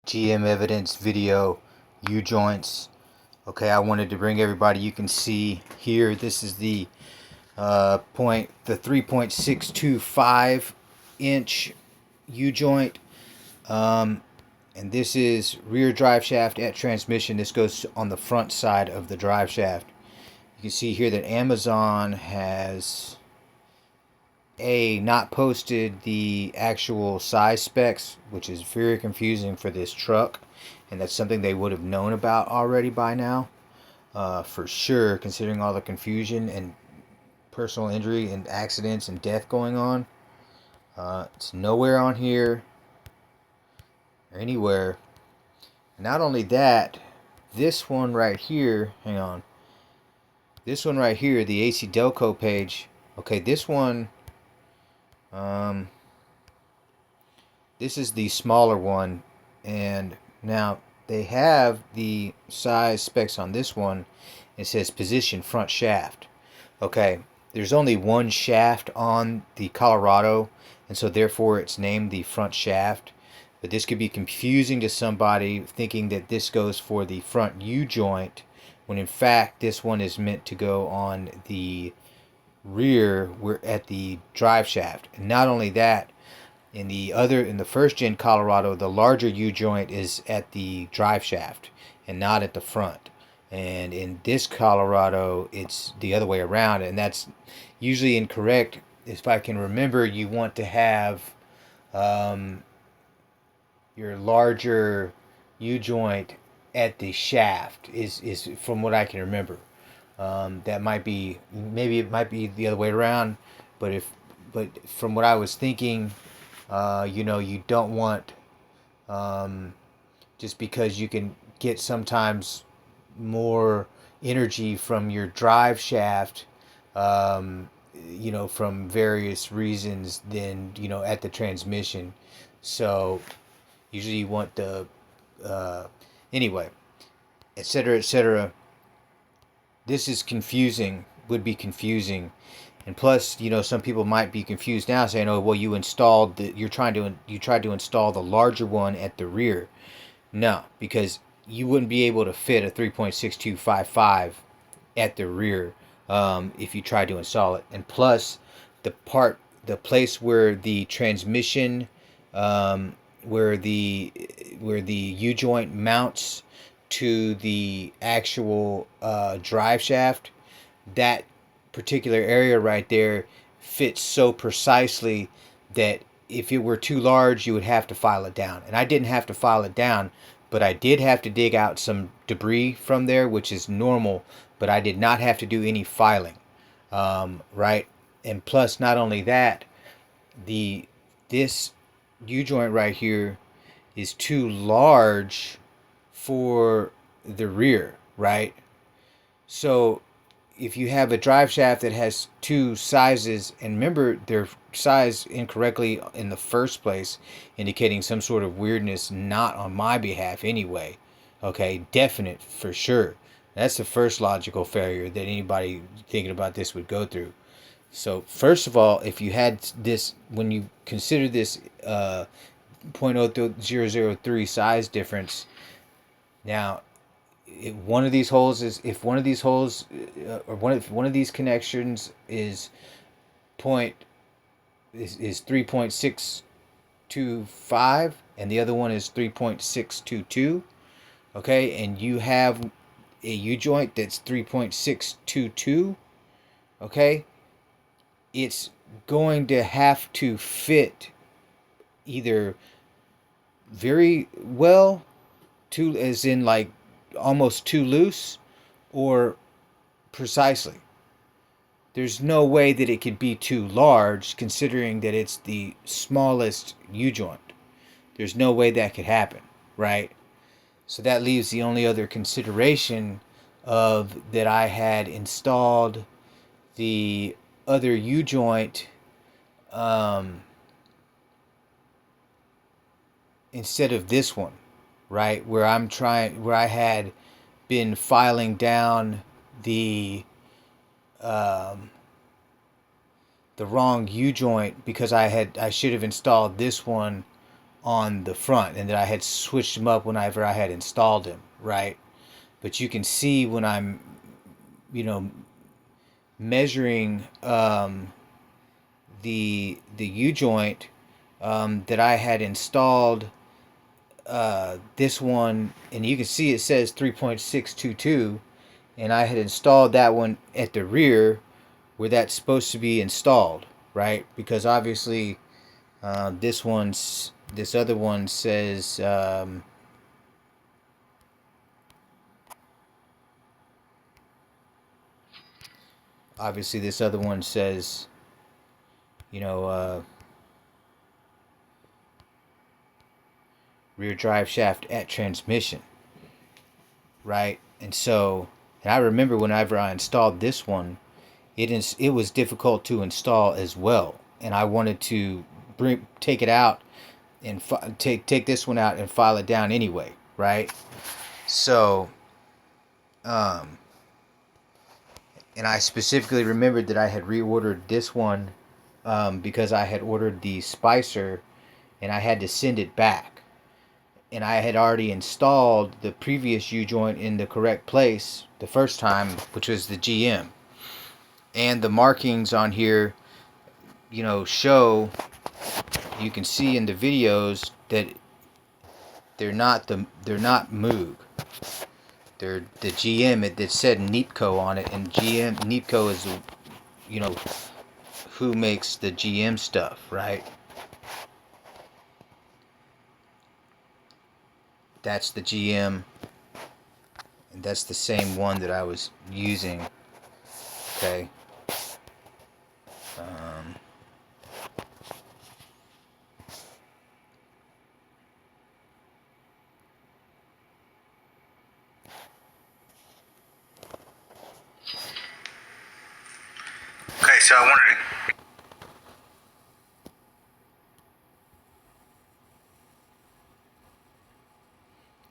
GM evidence video U-joints. Okay, I wanted to bring everybody, you can see here, this is the 3.625 inch U-joint, and this is rear drive shaft at transmission. This goes on the front side of the drive shaft. You can see here that Amazon has not posted the actual size specs, which is very confusing for this truck, and that's something they would have known about already by now, for sure, considering all the confusion and personal injury and accidents and death going on. It's nowhere on here or anywhere. Not only that, this one right here, hang on, this one right here, the AC Delco page, okay, this one, this is the smaller one, and now they have the size specs on this one. It says position front shaft. Okay, there's only one shaft on the Colorado, and so therefore it's named the front shaft. But this could be confusing to somebody thinking that this goes for the front U-joint, when in fact this one is meant to go on the rear. We're at the drive shaft. And not only that, in the first gen Colorado, the larger U-joint is at the drive shaft and not at the front. And in this Colorado, it's the other way around, and that's usually incorrect. If I can remember, you want to have your larger U-joint at the shaft, is from what I can remember. That might be, maybe it might be the other way around, but from what I was thinking, you don't want, just because you can get sometimes more energy from your drive shaft, from various reasons than, at the transmission. So usually you want the, anyway, etc., etc. This is confusing, would be confusing. And plus, some people might be confused now, saying, "Oh, well, you tried to install the larger one at the rear." No, because you wouldn't be able to fit a 3.6255 at the rear, if you tried to install it. And plus, the place where the transmission, where the U joint mounts to the actual drive shaft, that particular area right there fits so precisely that if it were too large, you would have to file it down. And I didn't have to file it down, but I did have to dig out some debris from there, which is normal, but I did not have to do any filing. Right? And plus, not only that, this U-joint right here is too large for the rear, right? So if you have a drive shaft that has two sizes, and remember they're sized incorrectly in the first place, indicating some sort of weirdness, not on my behalf anyway. Okay, definite for sure. That's the first logical failure that anybody thinking about this would go through. So first of all, if you had this, when you consider this 0.0003 size difference, now if one of these holes, or one of these connections is 3.625 and the other one is 3.622, okay, and you have a U joint that's 3.622, okay, it's going to have to fit either very well, too, as in like almost too loose, or precisely. There's no way that it could be too large, considering that it's the smallest U-joint. There's no way that could happen, right? So that leaves the only other consideration of that I had installed the other U-joint, instead of this one, right? Where I had been filing down the wrong U joint, because I should have installed this one on the front, and that I had switched them up whenever I had installed them, right? But you can see when I'm, you know, measuring the U-joint that I had installed this one, and you can see it says 3.622, and I had installed that one at the rear where that's supposed to be installed, right? Because obviously this other one says obviously this other one says, you know, rear drive shaft at transmission, right? And so, and I remember whenever I installed this one, it was difficult to install as well, and I wanted to take it out and take this one out and file it down anyway, right? So, and I specifically remembered that I had reordered this one because I had ordered the Spicer, and I had to send it back, and I had already installed the previous U-joint in the correct place the first time, which was the GM. And the markings on here, you know, show, you can see in the videos that they're not Moog. They're the GM. It said Neepco on it, and Neepco is, you know, who makes the GM stuff, right? That's the GM, and that's the same one that I was using. Okay. Okay, so I wanted to.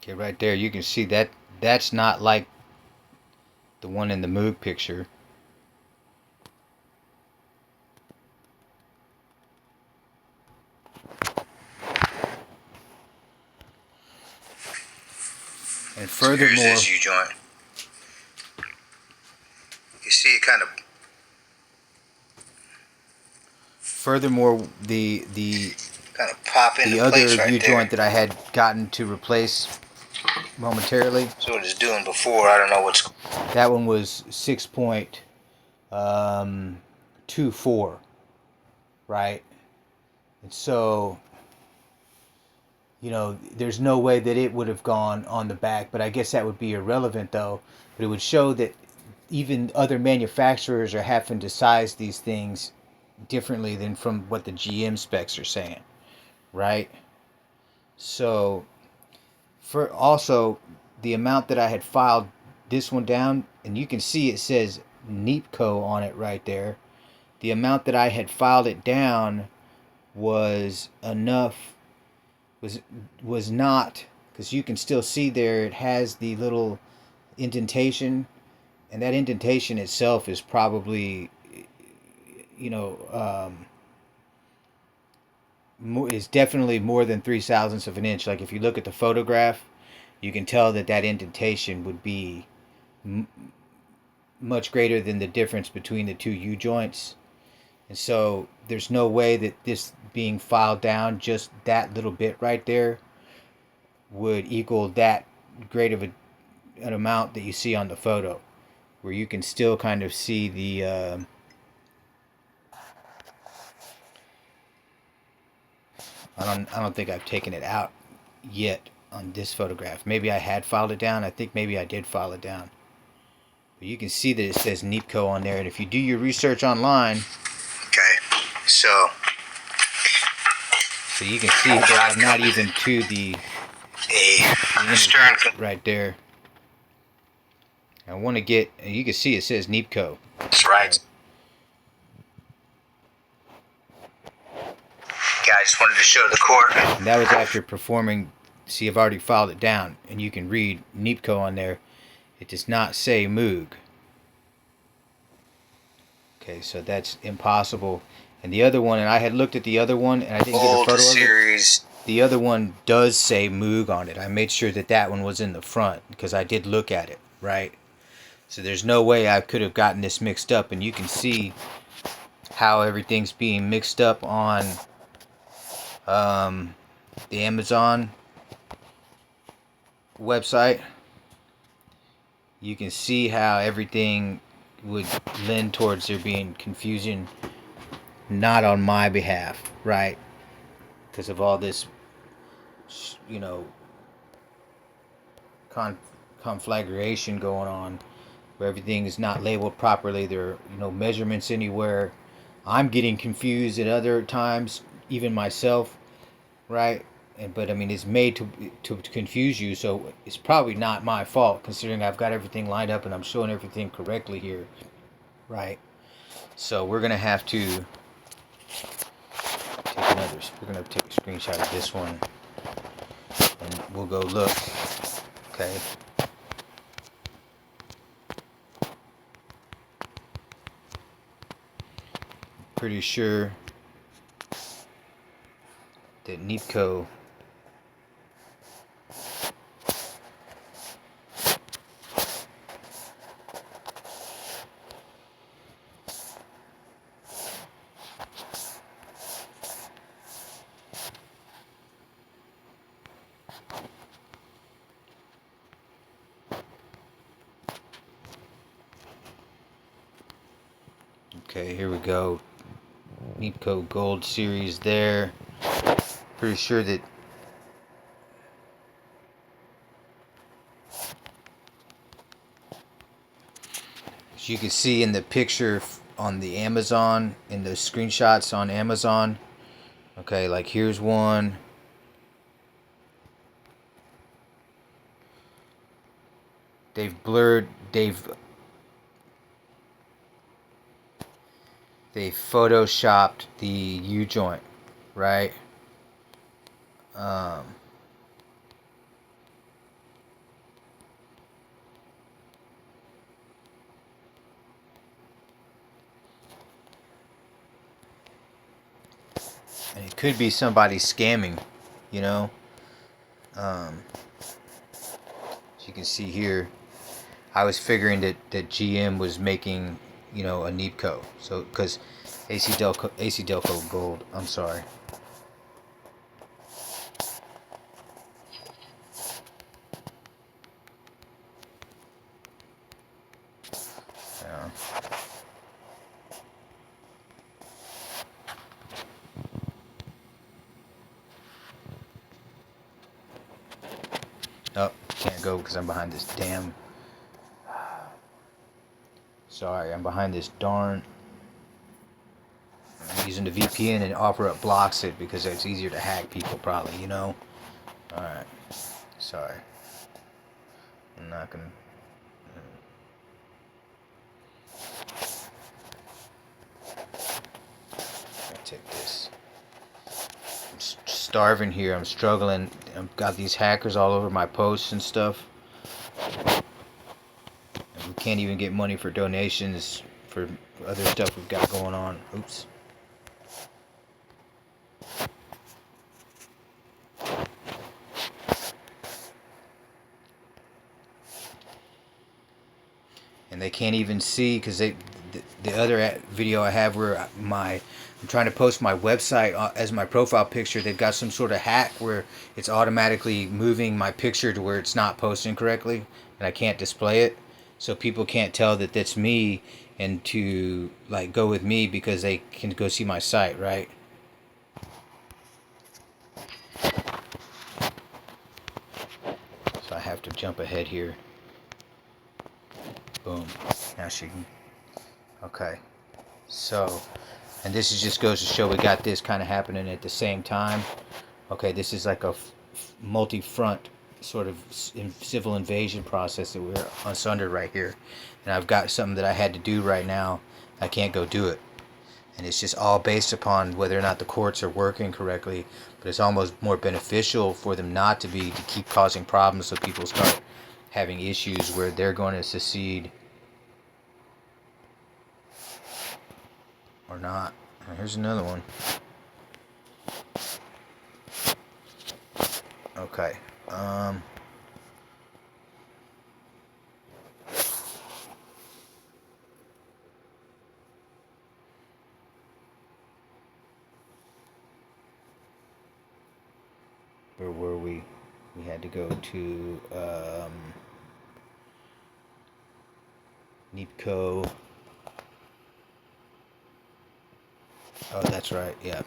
Okay, right there, you can see that that's not like the one in the Moog picture. And furthermore, so here's this U-joint. You see it kind of. Furthermore, the kind of pop into the other place right U-joint there. that I had gotten to replace momentarily. So what it's doing before, I don't know what's. That one was 6.24, right? And so, you know, there's no way that it would have gone on the back, but I guess that would be irrelevant though. But it would show that even other manufacturers are having to size these things differently than from what the GM specs are saying, right? So, for also the amount that I had filed this one down, and you can see it says Neepco on it right there. The amount that I had filed it down was enough, was not, because you can still see there it has the little indentation, and that indentation itself is probably, you know, is definitely more than 3/1000ths of an inch. Like if you look at the photograph, you can tell that that indentation would be much greater than the difference between the two U-joints. And so there's no way that this being filed down just that little bit right there would equal that great of an amount that you see on the photo, where you can still kind of see the I don't think I've taken it out yet on this photograph. Maybe I had filed it down. I think maybe I did file it down. But you can see that it says Neepco on there, and if you do your research online, Okay, so you can see that I'm not even to the stern right there. I want to get, you can see it says Neepco. That's right. Yeah, I just wanted to show the court. And that was after performing. See, I've already filed it down, and you can read Neepco on there. It does not say Moog. Okay, so that's impossible. And the other one, and I had looked at the other one, and I didn't get a photo of it. Series the other one does say Moog on it. I made sure that that one was in the front because I did look at it, right? So there's no way I could have gotten this mixed up, and you can see how everything's being mixed up on the Amazon website. You can see how everything would lend towards there being confusion, not on my behalf, right? Because of all this, you know, conflagration going on, where everything is not labeled properly. There are, measurements anywhere. I'm getting confused at other times, even myself, right? But I mean, it's made to confuse you, so it's probably not my fault, considering I've got everything lined up and I'm showing everything correctly here, right? So we're gonna have to we're gonna take a screenshot of this one, and we'll go look. Okay. Pretty sure that Neepco okay, here we go. Neepco Gold Series there. Pretty sure that as you can see in the picture on the Amazon, in the screenshots on Amazon, okay, like here's one. They've photoshopped the U-joint, right? Um, and it could be somebody scamming, you know. As you can see here, I was figuring that GM was making, a Neepco. So, because AC Delco Gold, I'm sorry. Yeah. Oh, can't go because I'm behind this damn... Sorry, I'm behind this darn... I'm using the VPN, and OfferUp blocks it because it's easier to hack people probably, Alright. Sorry. I'm not gonna... I'll take this. I'm starving here. I'm struggling. I've got these hackers all over my posts and stuff. And we can't even get money for donations for other stuff we've got going on. Oops. And they can't even see because the other video I have where I'm trying to post my website as my profile picture, they've got some sort of hack where it's automatically moving my picture to where it's not posting correctly, and I can't display it, so people can't tell that that's me and to like go with me because they can go see my site, right? So I have to jump ahead here. Boom. Now she can... Okay. So, and this is just goes to show we got this kind of happening at the same time. Okay, this is like a multi-front sort of civil invasion process that we're under right here. And I've got something that I had to do right now. I can't go do it. And it's just all based upon whether or not the courts are working correctly. But it's almost more beneficial for them not to be, to keep causing problems so people start having issues where they're going to secede or not. Here's another one. Okay. Where were we? We had to go to Neatco. Oh, that's right. Yeah.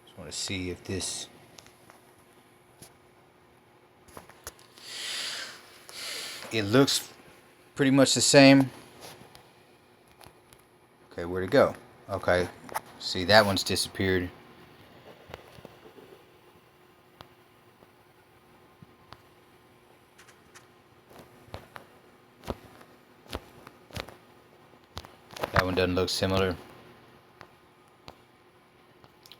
Just want to see if this. It looks pretty much the same. Okay, where'd it go? Okay. See, that one's disappeared. That one doesn't look similar.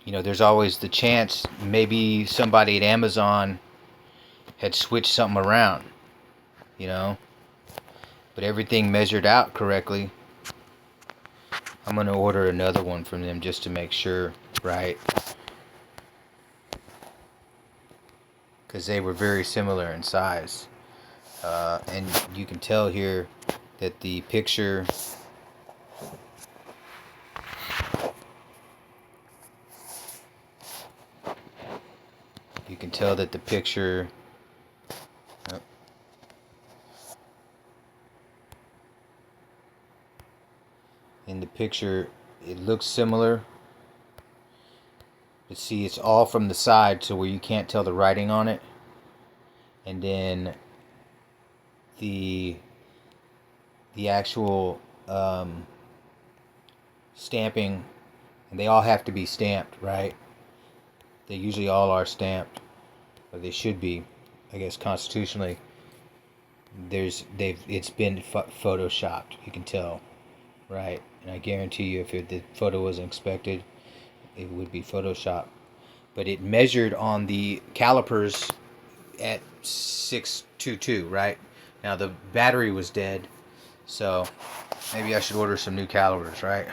You know, there's always the chance maybe somebody at Amazon had switched something around, you know, but everything measured out correctly. I'm going to order another one from them just to make sure, right? Because they were very similar in size. And you can tell here that the picture oh, in the picture it looks similar, but see, it's all from the side, so where you can't tell the writing on it. And then the actual stamping, and they all have to be stamped, right? They usually all are stamped, or they should be, I guess, constitutionally. It's been photoshopped, you can tell, right? And I guarantee you, if the photo was inspected, it would be photoshopped. But it measured on the calipers at 622, right? Now the battery was dead, so maybe I should order some new calipers, right?